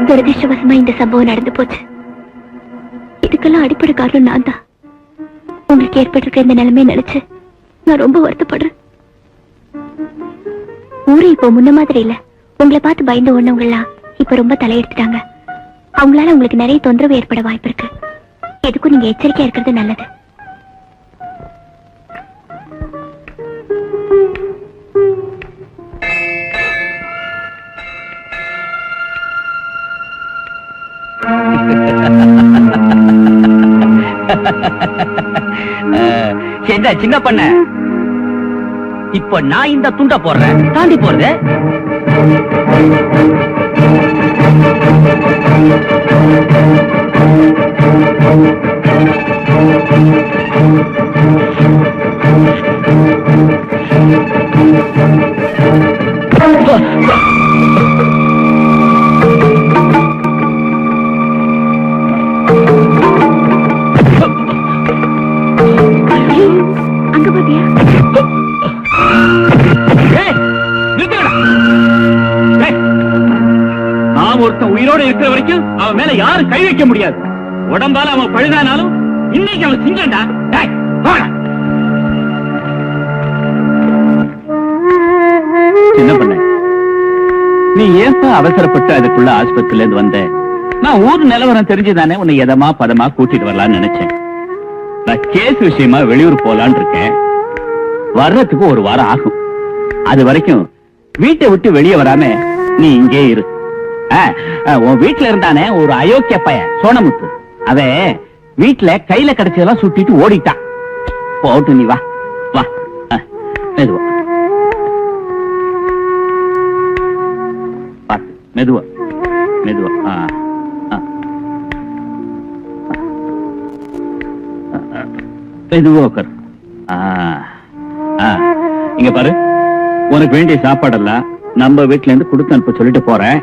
துரதிருஷ்டவசமா இந்த சம்பவம் நடந்து போச்சு. இதுக்கெல்லாம் அடிப்படை காரணம் நான் தான். உங்களுக்கு ஏற்பட்டிருக்க இந்த நிலைமையை நினைச்சு நான் ரொம்ப வருத்தப்படுறேன். ஊரு இப்போ முன்ன மாதிரி இல்ல. உங்களை பார்த்து பயந்து ஓடுனவங்க எல்லாம் இப்ப ரொம்ப தலையெடுத்துட்டாங்க. அவங்களால உங்களுக்கு நிறைய தொந்தரவு ஏற்பட வாய்ப்பு இருக்கு. எதுக்கும் நீங்க எச்சரிக்கையா இருக்கிறது நல்லது. சின்ன பண்ண இப்ப நான் இந்த துண்ட போடுறேன். தாண்டி போறது அங்க பாத்தியா? நான் ஒருத்தன் உயிரோடு இருக்கிற வரைக்கும் அவன் மேல யாரும் கை வைக்க முடியாது. உடம்பால அவன் பழுதானாலும் இன்னைக்கு அவன் சிங்கண்டா. என்ன பண்ண நீ ஏப்ப அவசரப்பட்டு அதுக்குள்ள ஆஸ்பத்திரில இருந்து வந்த? நான் ஊர் நிலவரம் தெரிஞ்சுதானே உன்னை எதமா பதமா கூட்டிட்டு வரலான்னு நினைச்சேன். நான் கேஸ் விஷயமா வெளியூர் போலான்னு இருக்கேன். வர்றதுக்கு ஒரு வாரம் ஆகும். அது வரைக்கும் வீட்டை விட்டு வெளியே வராம நீ இங்கே இரு. உன் வீட்டுல இருந்தானே ஒரு அயோக்கிய பையன் சோனமுத்து, அவன் வீட்டுல கையில கிடைச்சதெல்லாம் சுட்டிட்டு ஓடிட்டான். போட்டு நீ வா வா. மெதுவா பார்த்து, மெதுவா மெதுவா. மெதுவா உட்கார். இங்க பாரு, உனக்கு வேண்டிய சாப்பாடெல்லாம் நம்ம வீட்டுல இருந்து கொடுத்து அனுப்ப சொல்லிட்டு போறேன்.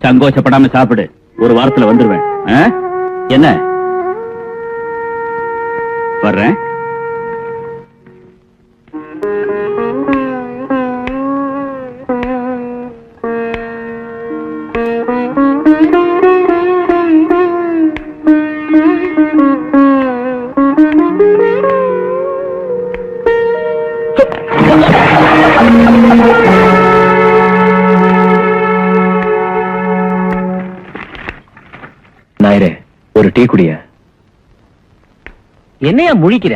சங்கோச்சப்படாம சாப்பிடு. ஒரு வாரத்துல வந்துருவேன். என்ன வர்றேன். நாயரே, ஒரு டீ குடிய. என்னையா முழிக்கிற?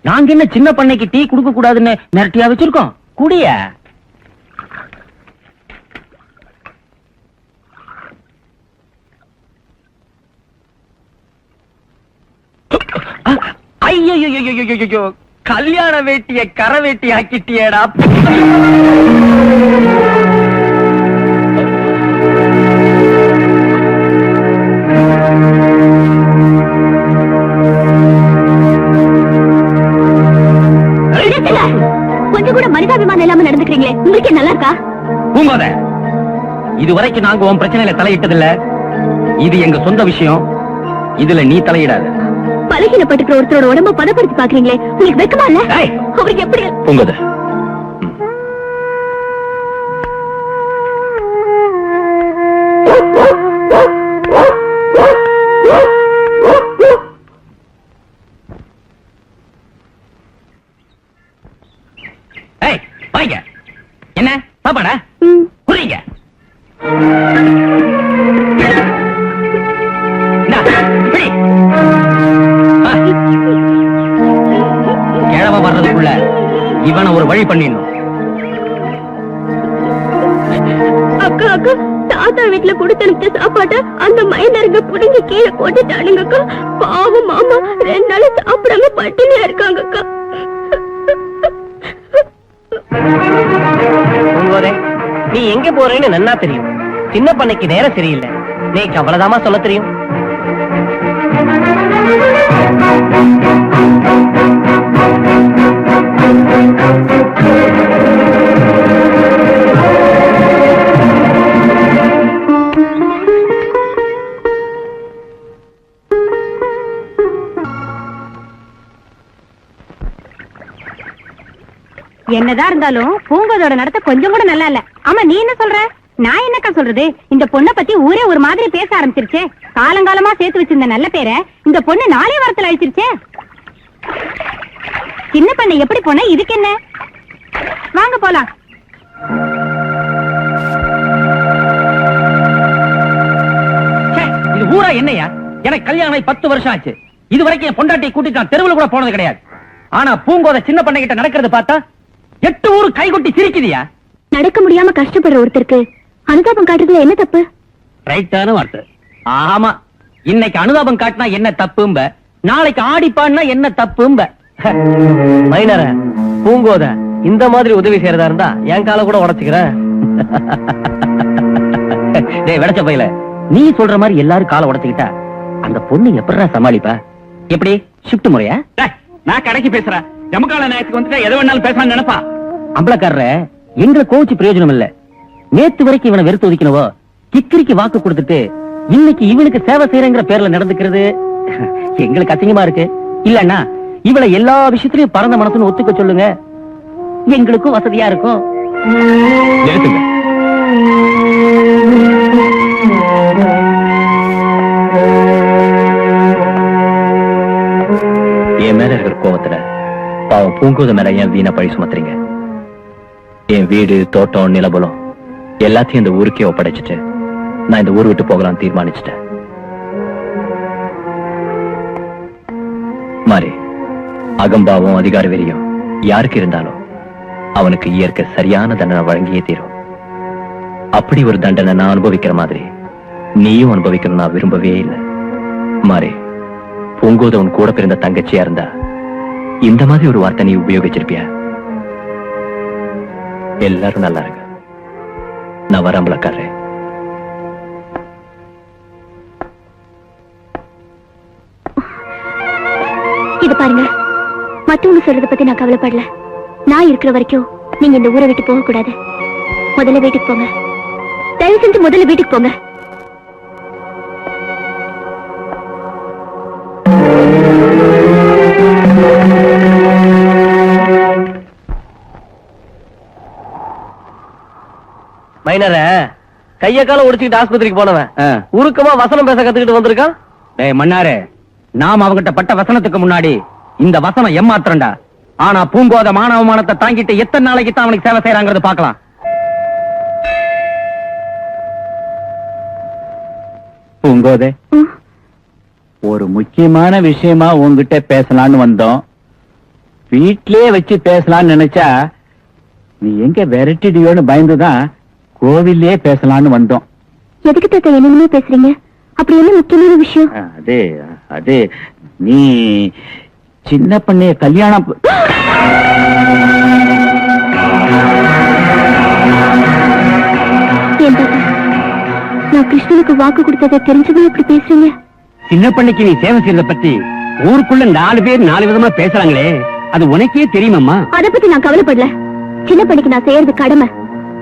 நாங்க என்ன சின்ன பண்ணைக்கு டீ குடுக்க கூடாதுன்னு மிரட்டியா வச்சிருக்கோம்? குடிய. ஐயோ, கல்யாண வேட்டிய கரை வேட்டி ஆக்கிட்டியேடா. கொஞ்சம் கூட மனிதாபிமானம் இல்லாம நடந்துக்கிறீங்களே, உங்களுக்கு நல்லா இருக்கா? பூங்கோத, இதுவரைக்கும் நாங்க உன் பிரச்சனையில தலையிட்டதில்ல. இது எங்க சொந்த விஷயம். இதுல நீ தலையிடாத. பலகீனப்பட்டிருக்கிற ஒருத்தரோட உடம்ப பதப்படுத்தி பாக்குறீங்களே, உங்களுக்கு வெக்கமா இல்ல? அவருக்கு எப்படி? பூங்கோத, என்ன பாப்பாடா புரியுங்க. கிழவ வர்றதுக்குள்ள இவனை ஒரு வழி பண்ணிடணும். அக்கா அக்கா, தாத்தா வீட்டுல கொடுத்து அனுப்பிச்ச சாப்பாட்ட அந்த மைனருங்க புடிங்கி கீழே போட்டுட்டானுங்க அக்கா. பாவம் மாமா 2 நாள் சாப்பிடாம பட்டினியா இருக்காங்க அக்கா. நீ எங்க போறேன்னு நன்னா தெரியும். சின்ன பண்ணைக்கு நேரம் சரியில்லை. நீக்கு அவ்வளவுதாமா சொல்ல தெரியும். என்னதான் இருந்தாலும் பூங்கோதோட நடத்த கொஞ்சம் கூட நல்லா இல்ல. ஆமா, நீ என்ன சொல்ற? நான் என்னக்கா சொல்றது? இந்த பொண்ணை பத்தி ஊரே ஒரு மாதிரி பேச ஆரம்பிச்சிருச்சே. காலங்காலமா சேர்த்து வச்சிருந்த நல்ல பேரை இந்த பொண்ணு நாளே வாரத்துல அழிச்சிருச்சே. சின்ன பண்ண எப்படி போன? இதுக்கு என்ன? வாங்க போலாம். இது ஊரா என்னையா? எனக்கு கல்யாணம் ஆகி 10 வருஷம் ஆச்சு. இது வரைக்கும் என் பொண்டாட்டியை கூட்டிட்டு நான் தெருவில் கூட போனது கிடையாது. ஆனா பூங்கோத சின்ன பண்ணை கிட்ட நடக்கிறது பார்த்தா 8 ஊரு கைகொட்டி சிரிக்குதியா. நடக்க முடியாம கஷ்டப்படுற ஒருத்தருக்கு அனுதாபம் காட்டுறதுல என்ன தப்பு? ரைட்டான வார்த்தை. ஆமா, இன்னைக்கு அனுதாபம் காட்டினா என்ன தப்பும்ப, நாளைக்கு ஆடிப்பான்னா என்ன தப்பும்ப. மைனர பூங்கோத இந்த மாதிரி உதவி செய்யறதா இருந்தா என் கால கூட உடைச்சுக்கிறேன். டேய் வெடச்ச பையல, நீ சொல்ற மாதிரி எல்லாரும் காலை உடைச்சுக்கிட்டா அந்த பொண்ணு எப்படா சமாளிப்பா? எப்படி ஷிஃப்ட் முறையா? நான் கடைக்கு பேசுறேன். ஜமகால நேரத்துக்கு வந்துட்டா எதை வேணாலும் பேசலாம்னு நினைப்பா. அம்பளக்காரர எங்க கோச்சு பிரயோஜனம் இல்ல. நேத்து வரைக்கும் இவனை வெறுத்து ஒதுக்கினவோ கிக்கிரிக்கு வாக்கு கொடுத்துட்டு இன்னைக்கு இவனுக்கு சேவை செய்யறங்கிற பேர்ல நடந்துக்கிறது எங்களுக்கு அசிங்கமா இருக்கு. இல்லன்னா இவளை எல்லா விஷயத்திலயும் பரந்த மனசுன்னு ஒத்துக்க சொல்லுங்க, எங்களுக்கும் வசதியா இருக்கும். நிறுத்துங்க. என் மேல இருக்கிற கோவத்துல பாவம் பூங்கோத மேல ஏன் வீணா பழி சுமத்துறீங்க? என் வீடு, தோட்டம், நிலபலம் எல்லாத்தையும் இந்த ஊருக்கே ஒப்படைச்சிட்டு நான் இந்த ஊர் விட்டு போகலாம் தீர்மானிச்சிட்டேன். மாறி அகம்பாவம், அதிகார வெறியும் யாருக்கு இருந்தாலும் அவனுக்கு இயற்கை சரியான தண்டனை வழங்கியே தீரும். அப்படி ஒரு தண்டனை நான் அனுபவிக்கிற மாதிரி நீயும் அனுபவிக்கணும் நான் விரும்பவே இல்லை. மாறி பூங்கோத உன் கூட பிறந்த தங்கச்சியா இருந்தா இந்த மாதிரி ஒரு வார்த்தை நீ உபயோகிச்சிருப்பியா? எல்லாரும் நல்லா இருங்க. நான் வராமலக்காரேன். இது பாருங்க, மத்தவங்க சொல்றத பத்தி நான் கவலைப்படல. நான் இருக்கிற வரைக்கும் நீங்க இந்த ஊரை விட்டு போக கூடாது. முதல்ல வீட்டுக்கு போங்க. தயவு செஞ்சு முதல்ல வீட்டுக்கு போங்க. மைனர கைய கால ஒடிச்சுக்கிட்டு ஆஸ்பத்திரிக்கு போனவன் உருக்கமா வசனம் பேச கத்துக்கிட்டு வந்திருக்கான். டேய் மன்னாரே, நாம் அவங்கிட்ட பட்ட வசனத்துக்கு முன்னாடி இந்த வசனம் ஏமாத்திரண்டா. ஆனா பூங்கோத மானவமானத்தை தாங்கிட்டு எத்தனை நாளைக்கு தான் அவனுக்கு சேவை செய்யறாங்கிறது பாக்கலாம். பூங்கோதே, ஒரு முக்கியமான விஷயமா உங்ககிட்ட பேசலான்னு வந்தோம். வீட்லயே வச்சு பேசலாம்னு நினைச்சா நீ எங்க விரட்டிடியோன்னு பயந்துதான் கோவிலே பேசலாம்னு வந்தோம். எதுக்கு தாத்தா என்னன்னு பேசுறீங்க? அப்படி என்ன முக்கியமான விஷயம்? அது நீ சின்ன பண்ணைய கல்யாணம் ஏன் தாத்தா, நான் கிருஷ்ணனுக்கு வாக்கு கொடுத்ததை தெரிஞ்சுதான் இப்படி பேசுறீங்க? சின்ன பண்ணைக்கு நீ சேவை செய்யறத பத்தி ஊருக்குள்ள 4 பேர் 4 விதமா பேசுறாங்களே, அது உனக்கே தெரியுமாம்மா? அத பத்தி நான் கவலைப்படல. சின்ன பண்ணிக்கு நான் செய்யறது கடமை.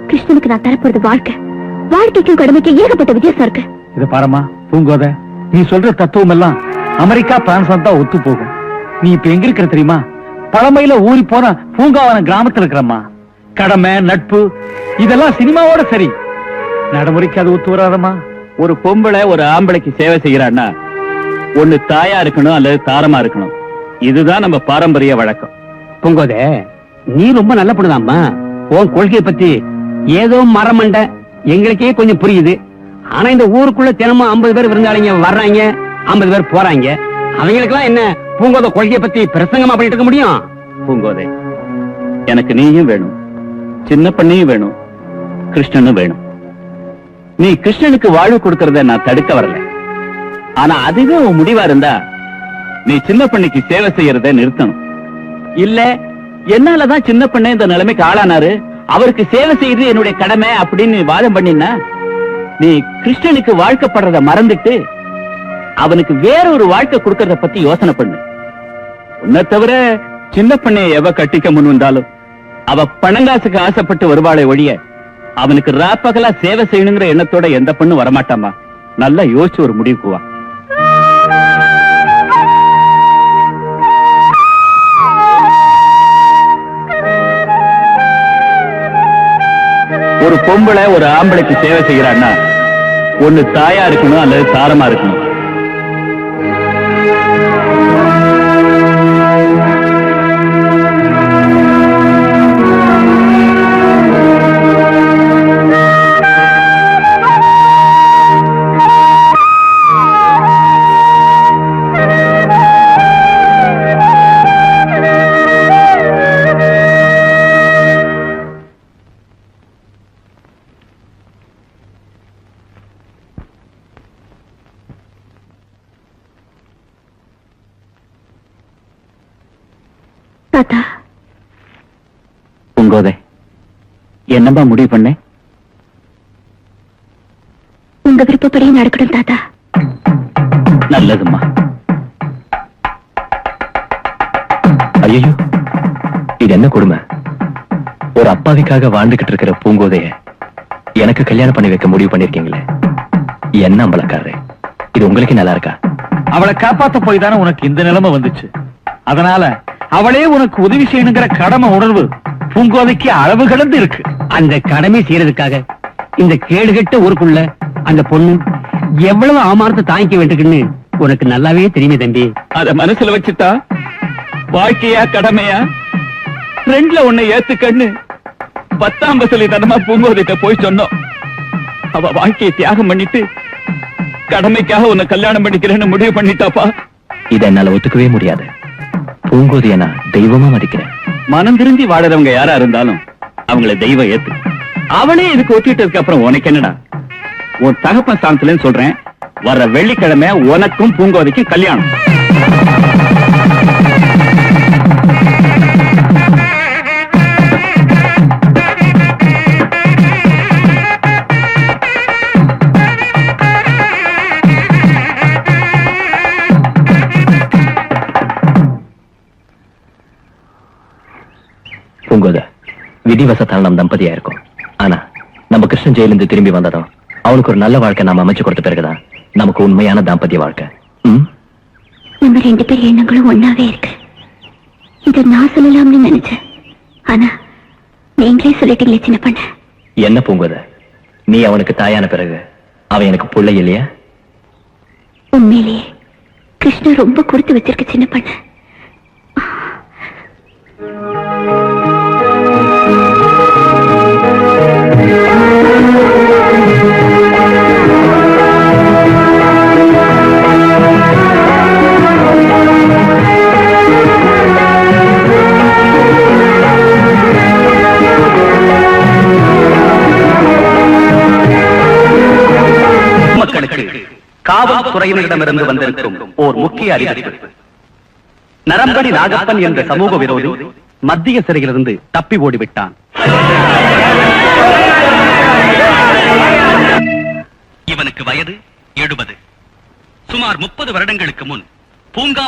கிருஷ்ணனுக்கு நான் தரப்போறது வாழ்க்கை. வாழ்க்கைக்கும் கடமைக்கும் ஏகப்பட்ட வித்தியாசம் இருக்கு. இது பாரமா பூங்கோத, நீ சொல்ற தத்துவம் எல்லாம் அமெரிக்கா, பிரான்ஸ் தான் ஒத்து போகும். நீ இப்ப எங்க இருக்கிற தெரியுமா? பழமையில ஊறி போன பூங்காவன கிராமத்துல இருக்கிறம்மா. கடமை, நட்பு இதெல்லாம் சினிமாவோட சரி, நடைமுறைக்கு அது ஒத்து வராதம்மா. ஒரு பொம்பளை ஒரு ஆம்பளைக்கு சேவை செய்யறான்னா ஒண்ணு தாயா இருக்கணும் அல்லது தாரமா இருக்கணும். இதுதான் நம்ம பாரம்பரிய வழக்கம். பூங்கோதே, நீ ரொம்ப நல்ல பொண்ணுதாம்மா. உன் கொள்கையை பத்தி ஏதோ மரமண்ட எங்களுக்கே கொஞ்சம் புரியுது. ஆனா இந்த ஊருக்குள்ள தினமும் 50 பேர் விருந்தாளிங்க வர்றாங்க, 50 பேர் போறாங்க. அவங்களுக்கெல்லாம் என்ன பூங்கோத கொள்கையை பத்தி பிரசங்கமா பண்ணிட்டு இருக்க முடியும்? பூங்கோதே, எனக்கு நீயும் வேணும், சின்ன பண்ணியும் வேணும், கிருஷ்ணனும் வேணும். நீ கிருஷ்ணனுக்கு வாழ்வு கொடுக்கறத நான் தடுக்க வரல. ஆனா அதுவே உன் முடிவா இருந்தா நீ சின்ன பண்ணிக்கு சேவை செய்யறத நிறுத்தணும். இல்ல என்னாலதான் சின்ன பண்ண இந்த நிலைமைக்கு ஆளானாரு, அவருக்கு சேவை செய்யறது என்னுடைய கடமை அப்படின்னு வாதம் பண்ணினா நீ கிருஷ்ணனுக்கு வாழ்க்கைப்படுறத மறந்துட்டு அவனுக்கு வேற ஒரு வாழ்க்கை கொடுக்கறத பத்தி யோசனை பண்ணு. உன்னை தவிர சின்ன பண்ணைய எவ கட்டிக்க முன் வந்தாலும் அவ பணங்காசுக்கு ஆசைப்பட்டு வருவாளை ஒழிய அவனுக்கு ராப்பகலா சேவை செய்யணுங்கிற எண்ணத்தோட எந்த பொண்ணும் வரமாட்டாமா. நல்லா யோசிச்சு ஒரு முடிவுக்கு வா. பொம்பளை ஒரு ஆம்பளைக்கு சேவை செய்யறான்னா ஒண்ணு தாயா இருக்கணும் அல்லது தாரமா இருக்கணும். தாத்தா, பூங்கோதை, என்னம்மா முடிவு பண்ணேன்? உங்க விருப்பப்படி நடக்கணும் தாத்தா. நல்லதும்மா. ஐயோ, இது என்ன கொடுமை? ஒரு அப்பாவிக்காக வாழ்ந்துகிட்டு இருக்கிற பூங்கோதைய எனக்கு கல்யாணம் பண்ணி வைக்க முடிவு பண்ணிருக்கீங்களே, என்ன அம்பலக்காரரே, இது உங்களுக்கு நல்லா இருக்கா? அவளை காப்பாத்த போய் தானே உனக்கு இந்த நிலைமை வந்துச்சு. அதனால அவளே உனக்கு உதவி செய்யணுங்கிற கடமை உணர்வு பூங்கோதைக்கு அளவு கடந்து இருக்கு. அந்த கடமை செய்யறதுக்காக இந்த கேடுகட்ட ஊருக்குள்ள அந்த பொண்ணு எவ்வளவு ஆமாரத்தை தாங்கிக்க வேண்டியிருக்குன்னு உனக்கு நல்லாவே தெரியுமே தம்பி. அத மனசுல வச்சுட்டா வாழ்க்கையா கடமையா ரெண்டுல உன்னை ஏத்துக்கன்னு 10ஆம் வசதி தனமா பூங்கோதைட்ட போய் சொன்னோம். அவ வாழ்க்கையை தியாகம் பண்ணிட்டு கடமைக்காக உன்னை கல்யாணம் பண்ணிக்கிறேன்னு முடிவு பண்ணிட்டாப்பா. இதை என்னால ஒத்துக்கவே முடியாது. பூங்கோதைய நான் தெய்வமா மதிக்கிறேன். மனம் திருந்தி வாழறவங்க யாரா இருந்தாலும் அவங்கள தெய்வம் ஏத்து. அவனே இதுக்கு ஒத்திட்டதுக்கு அப்புறம் உனக்கு என்னடா? உன் தகப்பன் ஸ்தானத்துல சொல்றேன், வர்ற வெள்ளிக்கிழமை உனக்கும் பூங்கோதைக்கும் கல்யாணம். பூங்கோதை, விதிவசத்தால் நம் தம்பதியா இருக்கும். ஆனா நம்ம கிருஷ்ணன் ஜெயிலிருந்து திரும்பி வந்ததும் அவனுக்கு ஒரு நல்ல வாழ்க்கை நாம அமைச்சு கொடுத்த பிறகுதான் நமக்கு உண்மையான தாம்பத்திய வாழ்க்கை. நம்ம 2 பேர் எண்ணங்களும் ஒன்னாவே இருக்கு. இத நான் சொல்லலாம்னு நினைச்சேன், ஆனா நீங்களே சொல்லிட்டீங்களே சின்ன பண்ண. என்ன பூங்கோதை, நீ அவனுக்கு தாயான பிறகு அவன் எனக்கு பிள்ளை இல்லையா? உண்மையிலேயே கிருஷ்ணா ரொம்ப கொடுத்து வச்சிருக்க சின்ன பண்ண. காவல்துறையினரிடமிருந்து வந்திருக்கும் ஓர் முக்கிய அறிவிப்பு. நரம்படி நாகப்பன் என்ற சமூக விரோதி மத்திய சிறையிலிருந்து தப்பி ஓடிவிட்டான். இவனுக்கு வயது 70. சுமார் 30 வருடங்களுக்கு முன் பூங்கா